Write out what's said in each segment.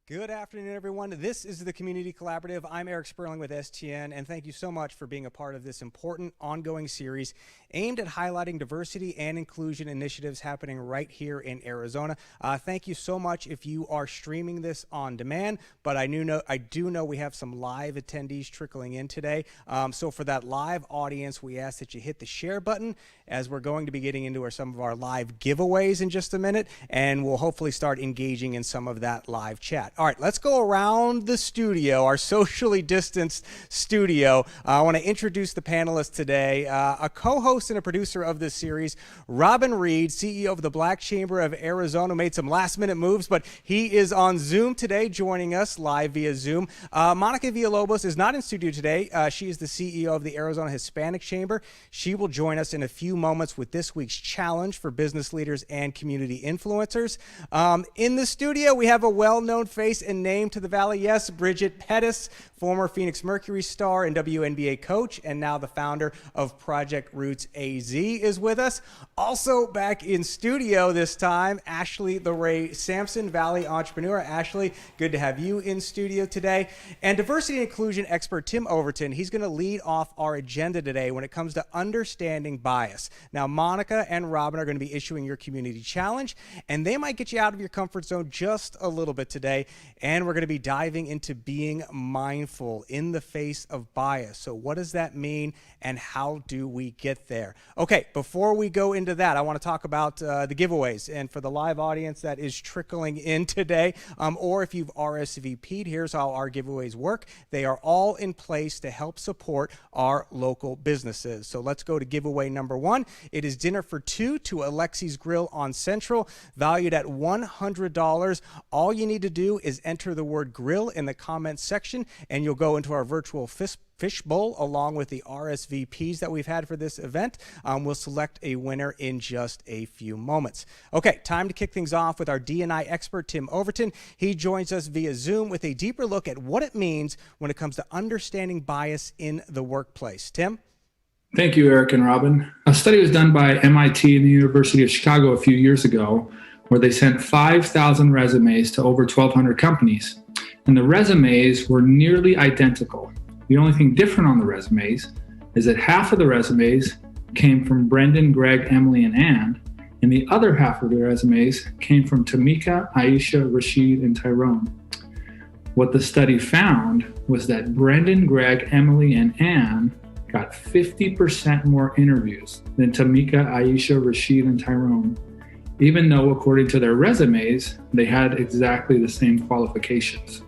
Good afternoon, everyone. This is the Community Collaborative. I'm Eric Sperling with STN, and thank you so much for being a part of this important ongoing series aimed at highlighting diversity and inclusion initiatives happening right here in Arizona. Thank you so much if you are streaming this on demand, but I do know we have some live attendees trickling in today. So for that live audience, we ask that you hit the share button, as we're going to be getting into some of our live giveaways in just a minute, and we'll hopefully start engaging in some of that live chat. All right, let's go around the studio, our socially distanced studio. I want to introduce the panelists today. A co-host and a producer of this series, Robin Reed, CEO of the Black Chamber of Arizona, made some last-minute moves, but he is on Zoom today, joining us live via Zoom. Monica Villalobos is not in studio today. She is the CEO of the Arizona Hispanic Chamber. She will join us in a few moments with this week's challenge for business leaders and community influencers. In the studio, we have a well-known face and name to the Valley. Yes, Bridget Pettis, former Phoenix Mercury star and WNBA coach, and now the founder of Project Roots AZ is with us. Also back in studio this time, Ashley LeRae Sampson, Valley entrepreneur. Ashley, good to have you in studio today. And diversity and inclusion expert Tim Overton, he's going to lead off our agenda today when it comes to understanding bias. Now, Monica and Robin are going to be issuing your community challenge, and they might get you out of your comfort zone just a little bit today. And we're going to be diving into being mindful in the face of bias. So what does that mean, and how do we get there? Okay, before we go into that, I want to talk about the giveaways. And for the live audience that is trickling in today, or if you've RSVP'd, here's how our giveaways work. They are all in place to help support our local businesses. So let's go to giveaway number one. It is dinner for two to Alexi's Grill on Central, valued at $100. All you need to do is enter the word grill in the comments section, and you'll go into our virtual fishbowl along with the RSVPs that we've had for this event. We'll select a winner in just a few moments. Okay, time to kick things off with our D&I expert, Tim Overton. He joins us via Zoom with a deeper look at what it means when it comes to understanding bias in the workplace. Tim? Thank you, Eric and Robin. A study was done by MIT and the University of Chicago a few years ago where they sent 5,000 resumes to over 1,200 companies. And the resumes were nearly identical. The only thing different on the resumes is that half of the resumes came from Brendan, Greg, Emily, and Ann, and the other half of the resumes came from Tamika, Aisha, Rashid, and Tyrone. What the study found was that Brendan, Greg, Emily, and Ann got 50% more interviews than Tamika, Aisha, Rashid, and Tyrone, even though, according to their resumes, they had exactly the same qualifications.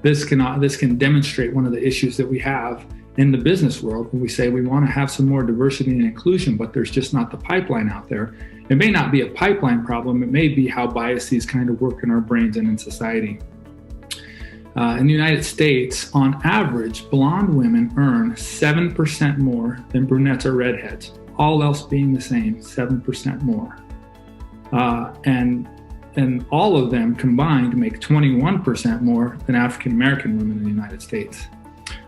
This can demonstrate one of the issues that we have in the business world when we say we want to have some more diversity and inclusion, but there's just not the pipeline out there. It may not be a pipeline problem. It may be how biases kind of work in our brains and in society. In the United States, on average, blonde women earn 7% more than brunettes or redheads, all else being the same, 7% more. And all of them combined make 21% more than African American women in the United States.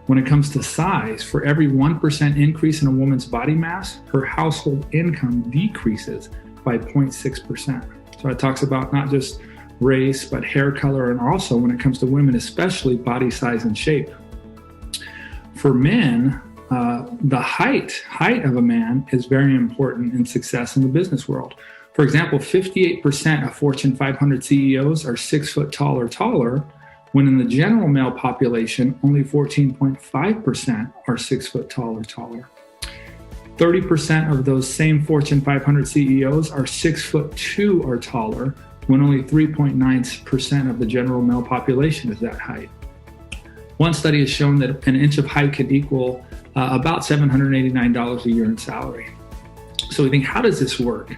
When it comes to size, for every 1% increase in a woman's body mass, her household income decreases by 0.6%. So it talks about not just race, but hair color, and also when it comes to women, especially body size and shape. For men, the height of a man is very important in success in the business world. For example, 58% of Fortune 500 CEOs are 6 foot tall or taller, when in the general male population, only 14.5% are 6 foot tall or taller. 30% of those same Fortune 500 CEOs are 6'2" or taller, when only 3.9% of the general male population is that height. One study has shown that an inch of height can equal about $789 a year in salary. So we think, how does this work?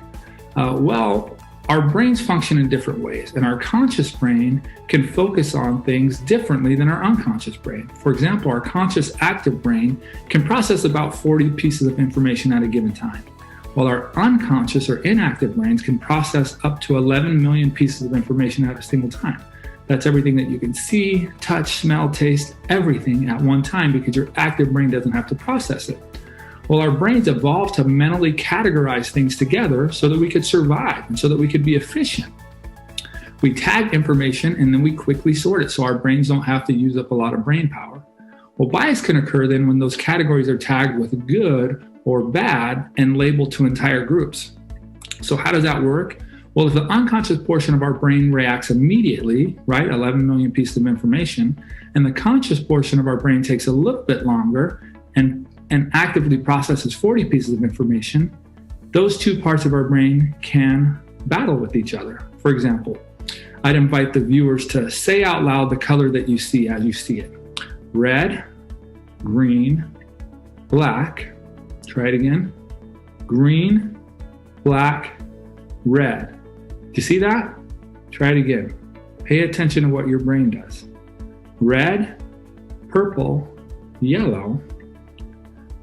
Well, our brains function in different ways, and our conscious brain can focus on things differently than our unconscious brain. For example, our conscious active brain can process about 40 pieces of information at a given time, while our unconscious or inactive brains can process up to 11 million pieces of information at a single time. That's everything that you can see, touch, smell, taste, everything at one time, because your active brain doesn't have to process it. Well, our brains evolved to mentally categorize things together so that we could survive and so that we could be efficient. We tag information and then we quickly sort it so our brains don't have to use up a lot of brain power. Well, bias can occur then when those categories are tagged with good or bad and labeled to entire groups. So how does that work? Well, if the unconscious portion of our brain reacts immediately, right, 11 million pieces of information, and the conscious portion of our brain takes a little bit longer and actively processes 40 pieces of information, those two parts of our brain can battle with each other. For example, I'd invite the viewers to say out loud the color that you see as you see it. Red, green, black. Try it again. Green, black, red. Do you see that? Try it again. Pay attention to what your brain does. Red, purple, yellow,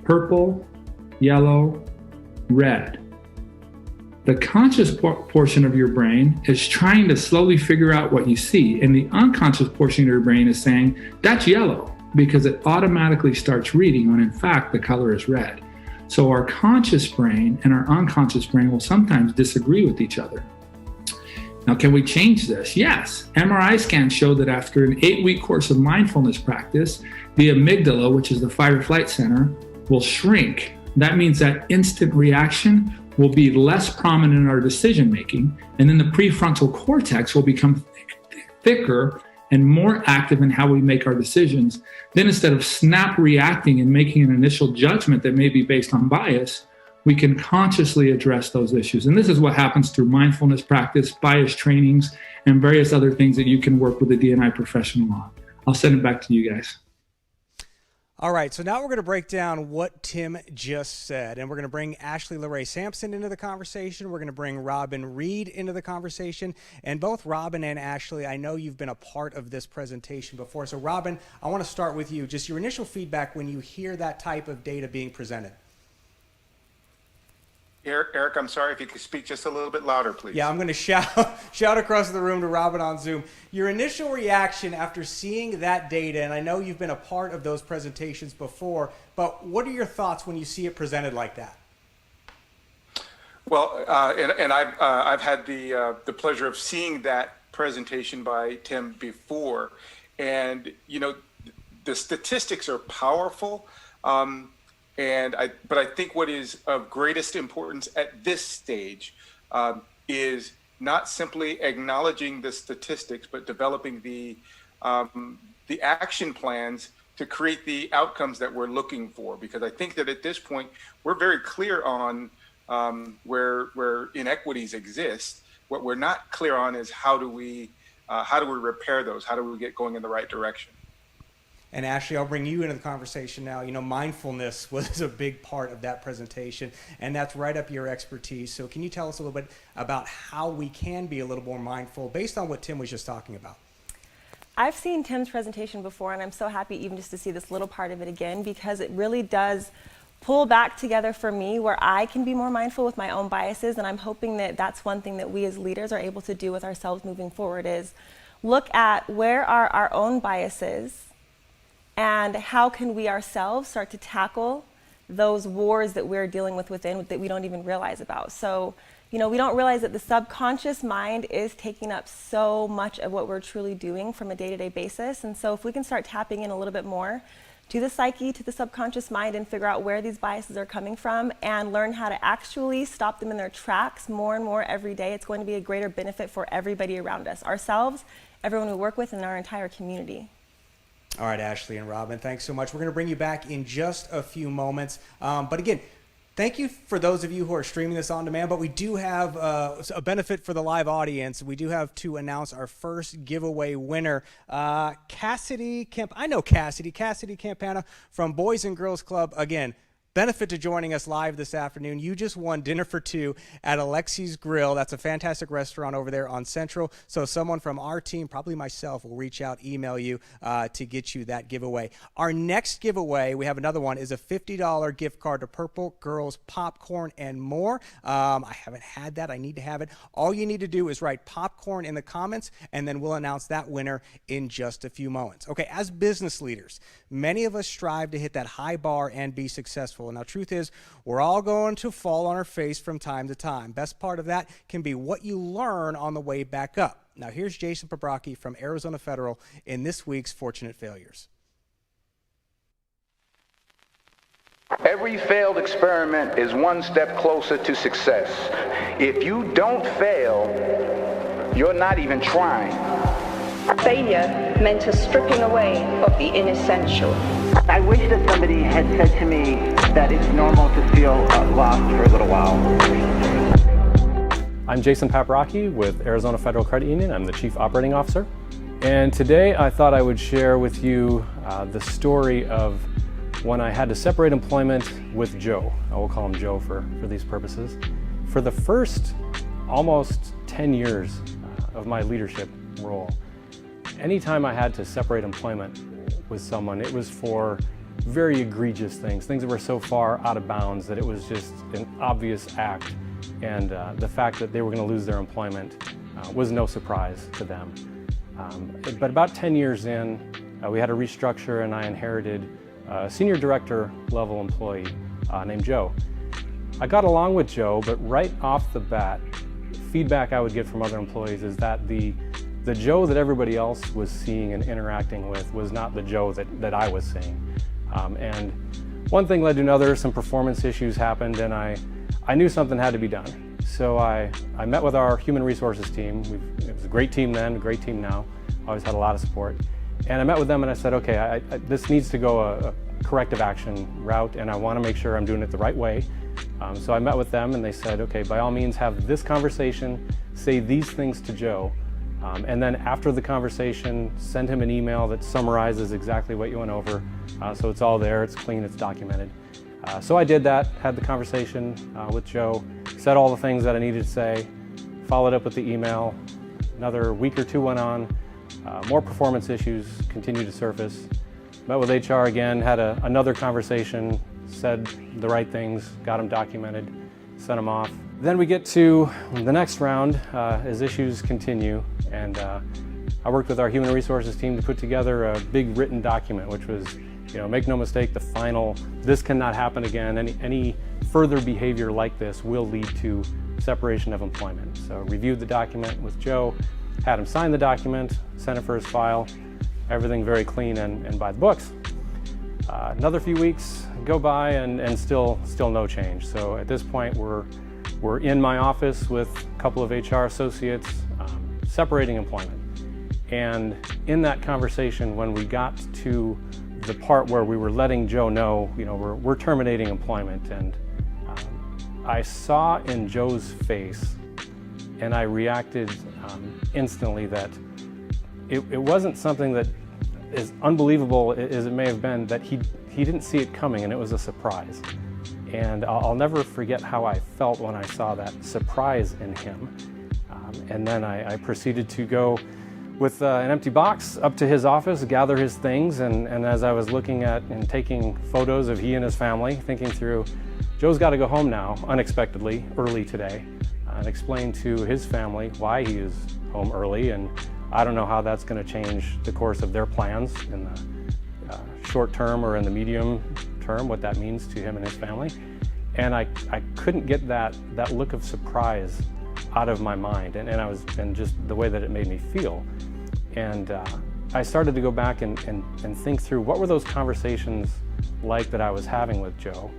purple, yellow, red. The conscious portion of your brain is trying to slowly figure out what you see, and the unconscious portion of your brain is saying, that's yellow, because it automatically starts reading when in fact the color is red. So our conscious brain and our unconscious brain will sometimes disagree with each other. Now, can we change this? Yes. MRI scans show that after an 8-week course of mindfulness practice, the amygdala, which is the fight or flight center, will shrink. That means that instant reaction will be less prominent in our decision making, and then the prefrontal cortex will become thicker and more active in how we make our decisions. Then instead of snap reacting and making an initial judgment that may be based on bias, we can consciously address those issues. And this is what happens through mindfulness practice, bias trainings, and various other things that you can work with a D&I professional on. I'll send it back to you guys. All right, so now we're going to break down what Tim just said, and we're going to bring Ashley LeRae Sampson into the conversation. We're going to bring Robin Reed into the conversation, and both Robin and Ashley, I know you've been a part of this presentation before. So Robin, I want to start with you. Just your initial feedback when you hear that type of data being presented. Eric, I'm sorry, if you could speak just a little bit louder, please. Yeah, I'm going to shout across the room to Robin on Zoom. Your initial reaction after seeing that data, and I know you've been a part of those presentations before, but what are your thoughts when you see it presented like that? Well, I've had the pleasure of seeing that presentation by Tim before, and you know, the statistics are powerful. But I think what is of greatest importance at this stage is not simply acknowledging the statistics, but developing the action plans to create the outcomes that we're looking for. Because I think that at this point, we're very clear on where inequities exist. What we're not clear on is how do we repair those? How do we get going in the right direction? And Ashley, I'll bring you into the conversation now. You know, mindfulness was a big part of that presentation, and that's right up your expertise. So can you tell us a little bit about how we can be a little more mindful based on what Tim was just talking about? I've seen Tim's presentation before, and I'm so happy even just to see this little part of it again, because it really does pull back together for me where I can be more mindful with my own biases. And I'm hoping that that's one thing that we as leaders are able to do with ourselves moving forward, is look at where are our own biases and how can we ourselves start to tackle those wars that we're dealing with within that we don't even realize about. So, you know, we don't realize that the subconscious mind is taking up so much of what we're truly doing from a day-to-day basis. And so if we can start tapping in a little bit more to the psyche, to the subconscious mind, and figure out where these biases are coming from and learn how to actually stop them in their tracks more and more every day, it's going to be a greater benefit for everybody around us, ourselves, everyone we work with, and our entire community. All right, Ashley and Robin, thanks so much. We're going to bring you back in just a few moments. But again, thank you for those of you who are streaming this on demand, but we do have a benefit for the live audience. We do have to announce our first giveaway winner. Cassidy Campana from Boys and Girls Club. Again, benefit to joining us live this afternoon. You just won dinner for two at Alexi's Grill. That's a fantastic restaurant over there on Central. So someone from our team, probably myself, will reach out, email you to get you that giveaway. Our next giveaway, we have another one, is a $50 gift card to Purple Girls Popcorn and More. I haven't had that. I need to have it. All you need to do is write popcorn in the comments, and then we'll announce that winner in just a few moments. Okay, as business leaders, many of us strive to hit that high bar and be successful. struggle. Now, truth is, we're all going to fall on our face from time to time. Best part of that can be what you learn on the way back up. Now, here's Jason Pabrocki from Arizona Federal in this week's Fortunate Failures. Every failed experiment is one step closer to success. If you don't fail, you're not even trying. Failure meant a stripping away of the inessential. I wish that somebody had said to me that it's normal to feel lost for a little while. I'm Jason Pabrocki with Arizona Federal Credit Union. I'm the Chief Operating Officer. And today I thought I would share with you the story of when I had to separate employment with Joe. I will call him Joe for these purposes. For the first almost 10 years of my leadership role, anytime I had to separate employment with someone, it was for very egregious things that were so far out of bounds that it was just an obvious act. And the fact that they were going to lose their employment was no surprise to them. But about 10 years in, we had a restructure and I inherited a senior director level employee named Joe. I got along with Joe, but right off the bat, feedback I would get from other employees is that the Joe that everybody else was seeing and interacting with was not the Joe that I was seeing. And one thing led to another, some performance issues happened, and I knew something had to be done. So I met with our human resources team. It was a great team then, a great team now. Always had a lot of support. And I met with them and I said, okay, this needs to go a corrective action route, and I want to make sure I'm doing it the right way. So I met with them and they said, okay, by all means have this conversation, say these things to Joe, and then after the conversation, send him an email that summarizes exactly what you went over. So it's all there, it's clean, it's documented. So I did that, had the conversation with Joe, said all the things that I needed to say, followed up with the email. Another week or two went on. More performance issues continued to surface. Met with HR again, had another conversation, said the right things, got them documented, sent them off. Then we get to the next round as issues continue, and I worked with our human resources team to put together a big written document, which was, make no mistake, the final, this cannot happen again. Any further behavior like this will lead to separation of employment. So reviewed the document with Joe, had him sign the document, sent it for his file, everything very clean and by the books. Another few weeks go by and still no change. So at this point we're in my office with a couple of HR associates separating employment. And in that conversation, when we got to the part where we were letting Joe know, we're terminating employment, and I saw in Joe's face, and I reacted instantly, that it wasn't something that, as unbelievable as it may have been, that he didn't see it coming, and it was a surprise. And I'll never forget how I felt when I saw that surprise in him. And then I proceeded to go with an empty box up to his office, gather his things, and as I was looking at and taking photos of he and his family, thinking through, Joe's got to go home now, unexpectedly, early today, and explain to his family why he is home early, and I don't know how that's going to change the course of their plans in the short term or in the medium term, what that means to him and his family. And I couldn't get that look of surprise out of my mind, and just the way that it made me feel. And I started to go back and think through what were those conversations like that I was having with Joe.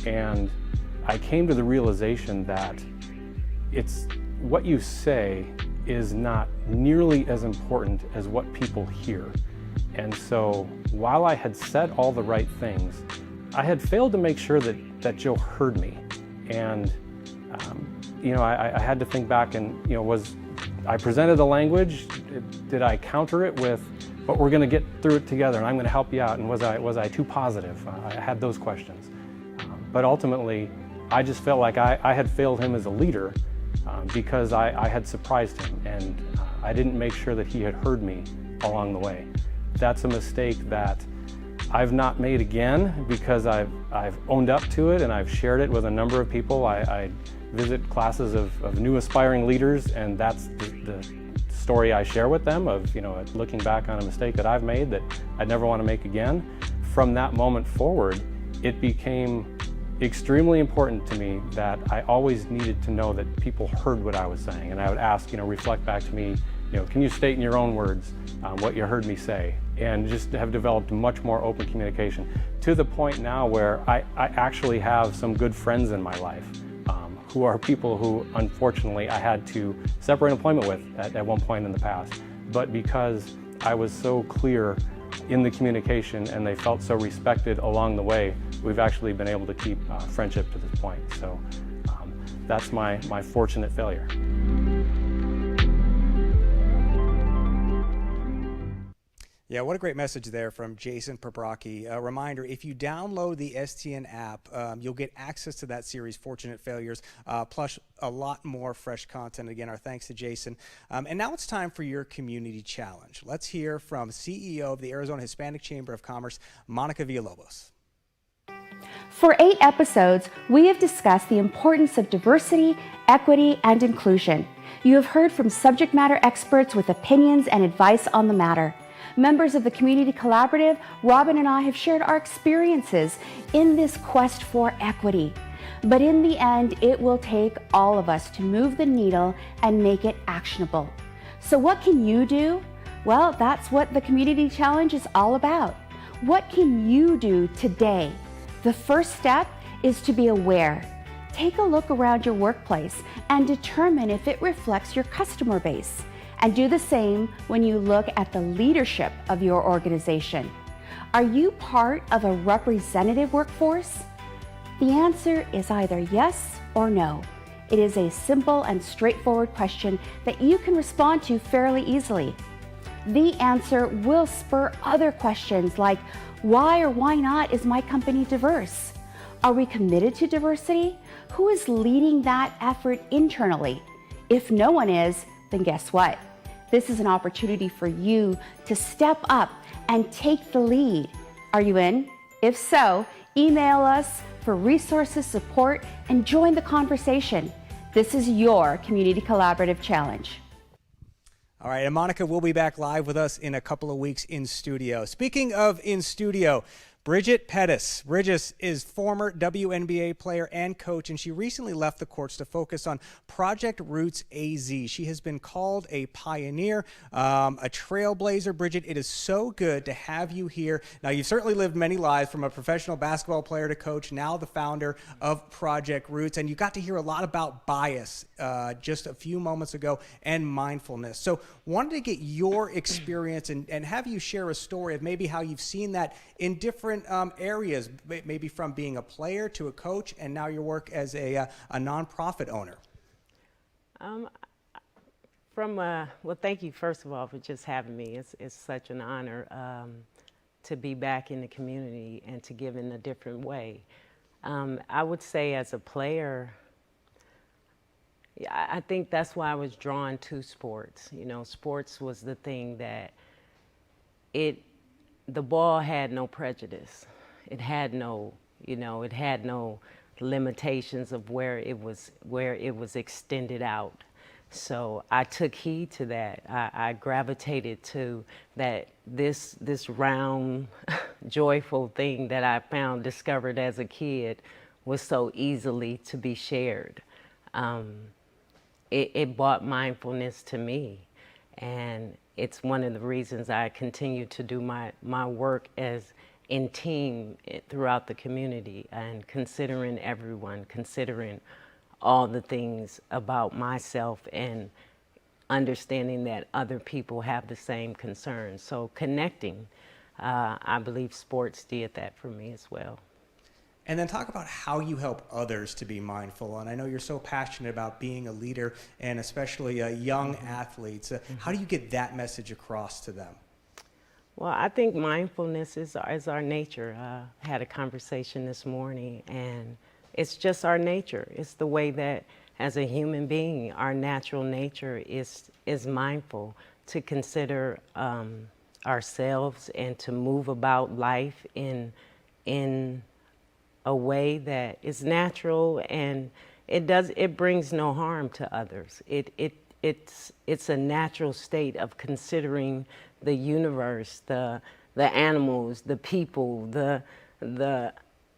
And I came to the realization that it's what you say is not nearly as important as what people hear. And so while I had said all the right things, I had failed to make sure that Joe heard me. And I had to think back and, was I presented the language, did I counter it with, but we're gonna get through it together and I'm gonna help you out, and was I too positive? I had those questions. But ultimately, I just felt like I had failed him as a leader because I had surprised him, and I didn't make sure that he had heard me along the way. That's a mistake that I've not made again, because I've owned up to it and I've shared it with a number of people. I visit classes of new aspiring leaders, and that's the story I share with them of, looking back on a mistake that I've made that I'd never want to make again. From that moment forward, it became extremely important to me that I always needed to know that people heard what I was saying. And I would ask, reflect back to me, can you state in your own words what you heard me say? And just have developed much more open communication to the point now where I actually have some good friends in my life who are people who, unfortunately, I had to separate employment with at one point in the past. But because I was so clear in the communication and they felt so respected along the way, we've actually been able to keep friendship to this point. So that's my fortunate failure. Yeah, what a great message there from Jason Pabrocki. A reminder, if you download the STN app, you'll get access to that series, Fortunate Failures, plus a lot more fresh content. Again, our thanks to Jason. And now it's time for your community challenge. Let's hear from CEO of the Arizona Hispanic Chamber of Commerce, Monica Villalobos. For 8 episodes, we have discussed the importance of diversity, equity, and inclusion. You have heard from subject matter experts with opinions and advice on the matter. Members of the Community Collaborative, Robin and I have shared our experiences in this quest for equity. But in the end, it will take all of us to move the needle and make it actionable. So what can you do? Well, that's what the Community Challenge is all about. What can you do today? The first step is to be aware. Take a look around your workplace and determine if it reflects your customer base. And do the same when you look at the leadership of your organization. Are you part of a representative workforce? The answer is either yes or no. It is a simple and straightforward question that you can respond to fairly easily. The answer will spur other questions like, why or why not is my company diverse? Are we committed to diversity? Who is leading that effort internally? If no one is, then guess what? This is an opportunity for you to step up and take the lead. Are you in? If so, email us for resources, support, and join the conversation. This is your Community Collaborative Challenge. All right, and Monica will be back live with us in a couple of weeks in studio. Speaking of in studio, Bridget Pettis. Bridget is former WNBA player and coach, and she recently left the courts to focus on Project Roots AZ. She has been called a pioneer, a trailblazer. Bridget, it is so good to have you here. Now, you've certainly lived many lives, from a professional basketball player to coach, now the founder of Project Roots, and you got to hear a lot about bias just a few moments ago and mindfulness. So wanted to get your experience and have you share a story of maybe how you've seen that in different areas, maybe from being a player to a coach, and now your work as a nonprofit owner. Well, thank you first of all for just having me. It's such an honor to be back in the community and to give in a different way. I would say as a player, I think that's why I was drawn to sports. Sports was the thing that the ball had no prejudice. It had no limitations of where it was extended out. So I took heed to that. I gravitated to that this round, joyful thing that I discovered as a kid was so easily to be shared. It brought mindfulness to me, and it's one of the reasons I continue to do my work as in team throughout the community, and considering everyone, considering all the things about myself and understanding that other people have the same concerns. So connecting, I believe sports did that for me as well. And then talk about how you help others to be mindful. And I know you're so passionate about being a leader, and especially young athletes. How do you get that message across to them? Well, I think mindfulness is our nature. I had a conversation this morning, and it's just our nature. It's the way that, as a human being, our natural nature is mindful, to consider ourselves and to move about life in a way that is natural, and it brings no harm to others. It's a natural state of considering the universe, the animals, the people, the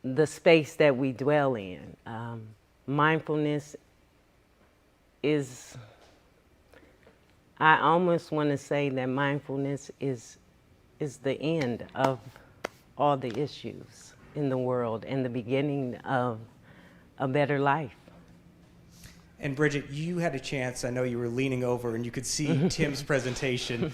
the space that we dwell in. Mindfulness is, I almost want to say that mindfulness is the end of all the issues in the world and the beginning of a better life. And Bridget, you had a chance, I know you were leaning over and you could see Tim's presentation.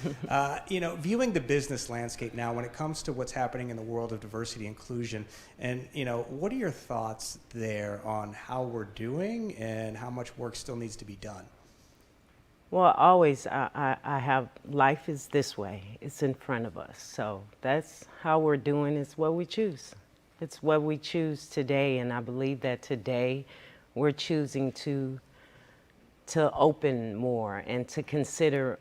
Viewing the business landscape now when it comes to what's happening in the world of diversity and inclusion, and what are your thoughts there on how we're doing and how much work still needs to be done? Well, always I have, life is this way, it's in front of us. So that's how we're doing, it's what we choose. It's what we choose today, and I believe that today we're choosing to open more and to consider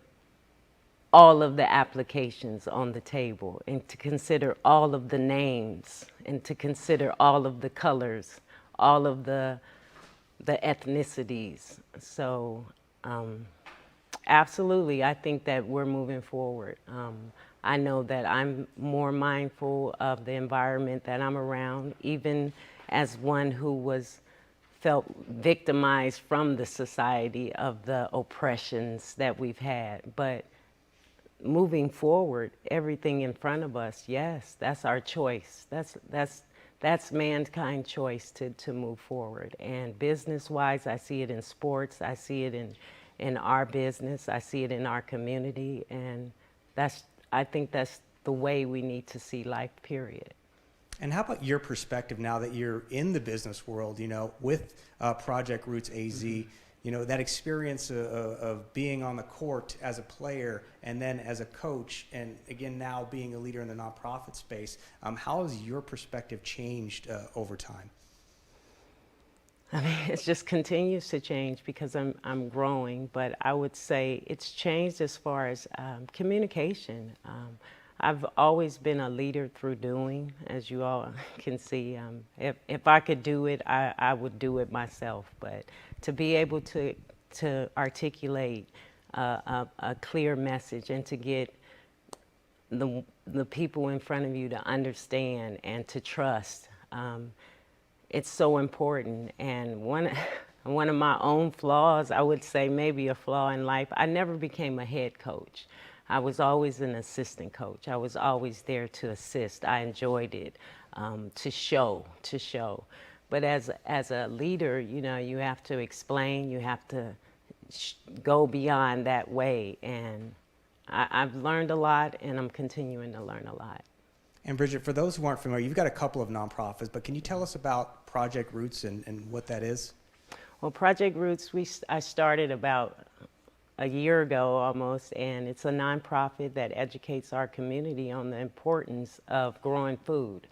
all of the applications on the table and to consider all of the names and to consider all of the colors, all of the ethnicities. So absolutely, I think that we're moving forward. I know that I'm more mindful of the environment that I'm around, even as one who felt victimized from the society of the oppressions that we've had. But moving forward, everything in front of us, yes, that's our choice. That's mankind's choice to move forward. And business-wise, I see it in sports, I see it in our business, I see it in our community, and I think that's the way we need to see life, period. And how about your perspective now that you're in the business world, with Project Roots AZ, that experience of being on the court as a player and then as a coach, and again, now being a leader in the nonprofit space, how has your perspective changed over time? I mean, it just continues to change because I'm growing, but I would say it's changed as far as communication. I've always been a leader through doing, as you all can see. If I could do it, I would do it myself. But to be able to articulate a clear message and to get the people in front of you to understand and to trust, it's so important. And one of my own flaws, I would say maybe a flaw in life, I never became a head coach. I was always an assistant coach. I was always there to assist. I enjoyed it, to show. But as a leader, you have to explain, you have to go beyond that way. And I've learned a lot, and I'm continuing to learn a lot. And Bridget, for those who aren't familiar, you've got a couple of nonprofits, but can you tell us about Project Roots and what that is? Well, Project Roots, I started about a year ago almost, and it's a nonprofit that educates our community on the importance of growing food.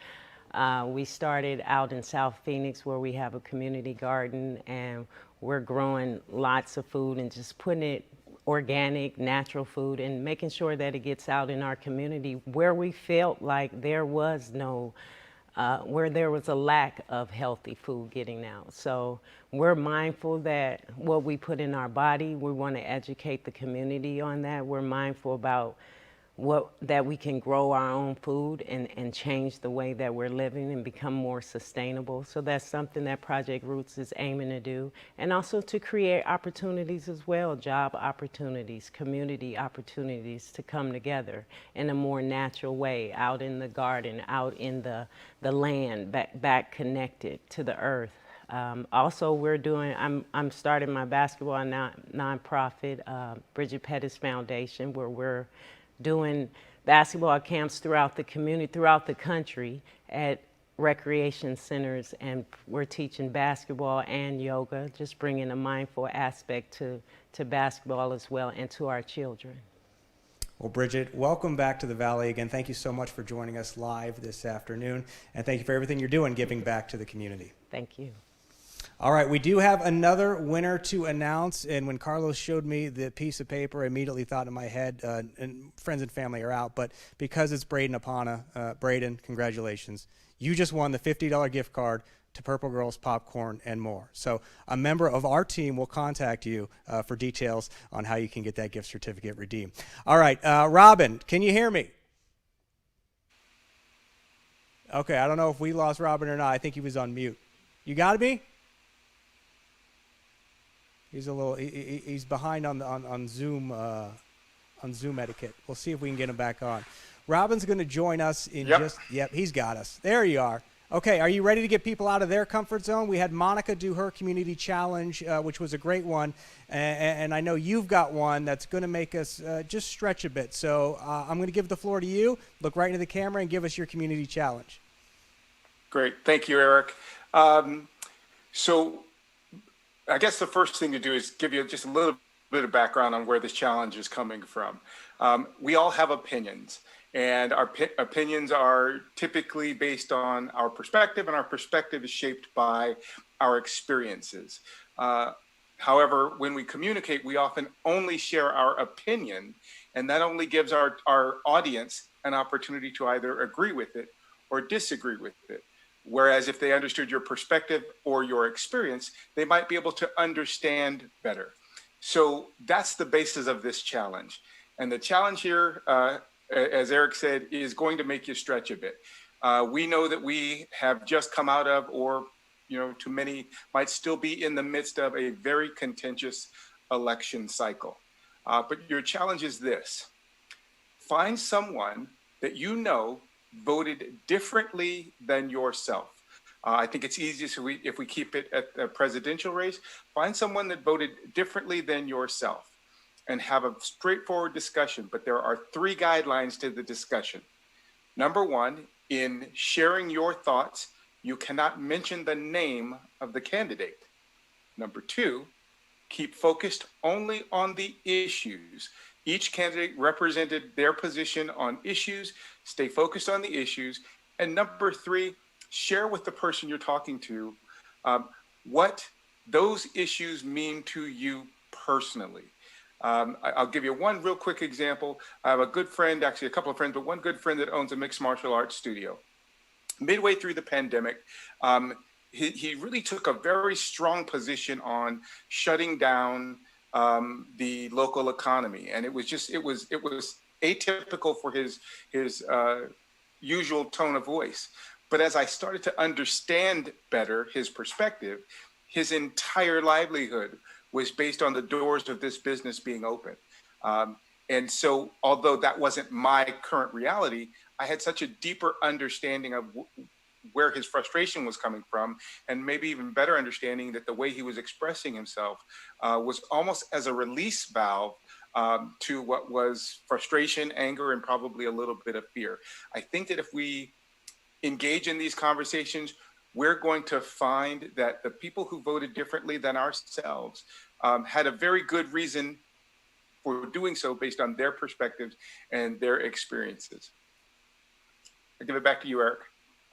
We started out in South Phoenix where we have a community garden, and we're growing lots of food and just putting it organic, natural food, and making sure that it gets out in our community where we felt like there was where there was a lack of healthy food getting out. So we're mindful that what we put in our body, we want to educate the community on that. We're mindful about that we can grow our own food and change the way that we're living and become more sustainable. So that's something that Project Roots is aiming to do. And also to create opportunities as well, job opportunities, community opportunities to come together in a more natural way, out in the garden, out in the land, back connected to the earth. Also, I'm starting my basketball nonprofit, Bridget Pettis Foundation, where we're doing basketball camps throughout the community, throughout the country at recreation centers, and we're teaching basketball and yoga, just bringing a mindful aspect to basketball as well and to our children. Well, Bridget, welcome back to the Valley again. Thank you so much for joining us live this afternoon, and thank you for everything you're doing, giving back to the community. Thank you. All right, we do have another winner to announce, and when Carlos showed me the piece of paper, I immediately thought in my head, and friends and family are out, but because it's Braden Apana, Braden, congratulations. You just won the $50 gift card to Purple Girls Popcorn and more. So a member of our team will contact you for details on how you can get that gift certificate redeemed. All right, Robin, can you hear me? Okay, I don't know if we lost Robin or not. I think he was on mute. You got me? He's a little. He's behind on Zoom etiquette. We'll see if we can get him back on. Robin's going to join us in just. Yep, he's got us. There you are. Okay, are you ready to get people out of their comfort zone? We had Monica do her community challenge, which was a great one, and I know you've got one that's going to make us just stretch a bit. So I'm going to give the floor to you. Look right into the camera and give us your community challenge. Great, thank you, Eric. So I guess the first thing to do is give you just a little bit of background on where this challenge is coming from. We all have opinions. And our opinions are typically based on our perspective, and our perspective is shaped by our experiences. However, when we communicate, we often only share our opinion, and that only gives our audience an opportunity to either agree with it or disagree with it. Whereas if they understood your perspective or your experience, they might be able to understand better. So that's the basis of this challenge. And the challenge here, as Eric said, is going to make you stretch a bit. We know that we have just come out of, or to many might still be in the midst of, a very contentious election cycle. But your challenge is this: find someone that you know voted differently than yourself. I think it's easiest if we keep it at the presidential race. Find someone that voted differently than yourself and have a straightforward discussion. But there are 3 guidelines to the discussion. Number 1, in sharing your thoughts, you cannot mention the name of the candidate. Number 2, keep focused only on the issues. Each candidate represented their position on issues. Stay focused on the issues. And number 3, share with the person you're talking to what those issues mean to you personally. I'll give you one real quick example. I have a good friend, actually a couple of friends, but one good friend that owns a mixed martial arts studio. Midway through the pandemic, he really took a very strong position on shutting down the local economy, and it was atypical for his usual tone of voice. But as I started to understand better his perspective, his entire livelihood was based on the doors of this business being open. And so, although that wasn't my current reality, I had such a deeper understanding of where his frustration was coming from, and maybe even better understanding that the way he was expressing himself was almost as a release valve to what was frustration, anger, and probably a little bit of fear. I think that if we engage in these conversations, we're going to find that the people who voted differently than ourselves had a very good reason for doing so based on their perspectives and their experiences. I'll give it back to you, Eric.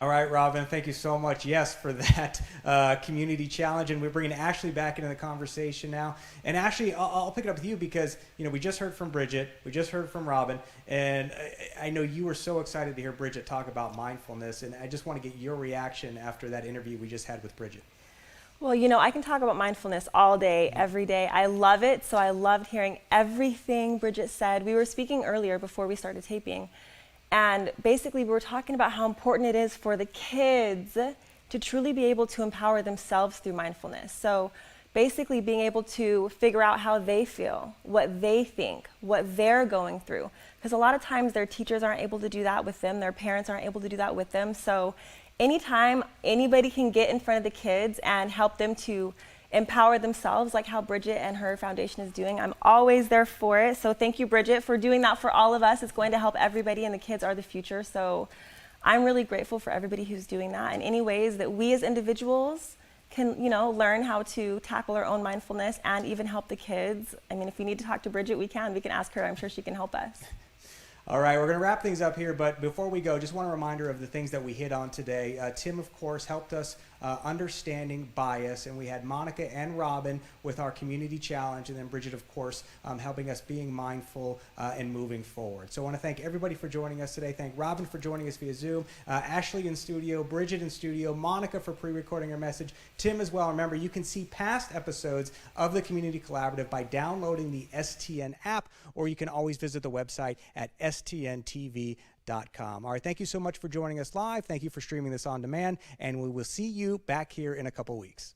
All right, Robin, thank you so much, yes, for that community challenge. And we're bringing Ashley back into the conversation now. And Ashley, I'll pick it up with you because, we just heard from Bridget, we just heard from Robin, and I know you were so excited to hear Bridget talk about mindfulness, and I just want to get your reaction after that interview we just had with Bridget. Well, I can talk about mindfulness all day, every day. I love it, so I loved hearing everything Bridget said. We were speaking earlier before we started taping, and basically we were talking about how important it is for the kids to truly be able to empower themselves through mindfulness. So basically being able to figure out how they feel, what they think, what they're going through. Because a lot of times their teachers aren't able to do that with them, their parents aren't able to do that with them. So anytime anybody can get in front of the kids and help them to empower themselves, like how Bridget and her foundation is doing, I'm always there for it. So thank you, Bridget, for doing that for all of us. It's going to help everybody, and the kids are the future. So I'm really grateful for everybody who's doing that in any ways that we as individuals can, learn how to tackle our own mindfulness and even help the kids. I mean, if we need to talk to Bridget, we can ask her. I'm sure she can help us. All right, we're going to wrap things up here, but before we go, just want a reminder of the things that we hit on today. Tim, of course, helped us understanding bias, and we had Monica and Robin with our community challenge, and then Bridget, of course, helping us being mindful and moving forward. So I want to thank everybody for joining us today. Thank Robin for joining us via Zoom, Ashley in studio, Bridget in studio, Monica for pre-recording her message, Tim as well. Remember, you can see past episodes of the Community Collaborative by downloading the STN app, or you can always visit the website at stntv.org. All right, thank you so much for joining us live. Thank you for streaming this on demand, and we will see you back here in a couple weeks.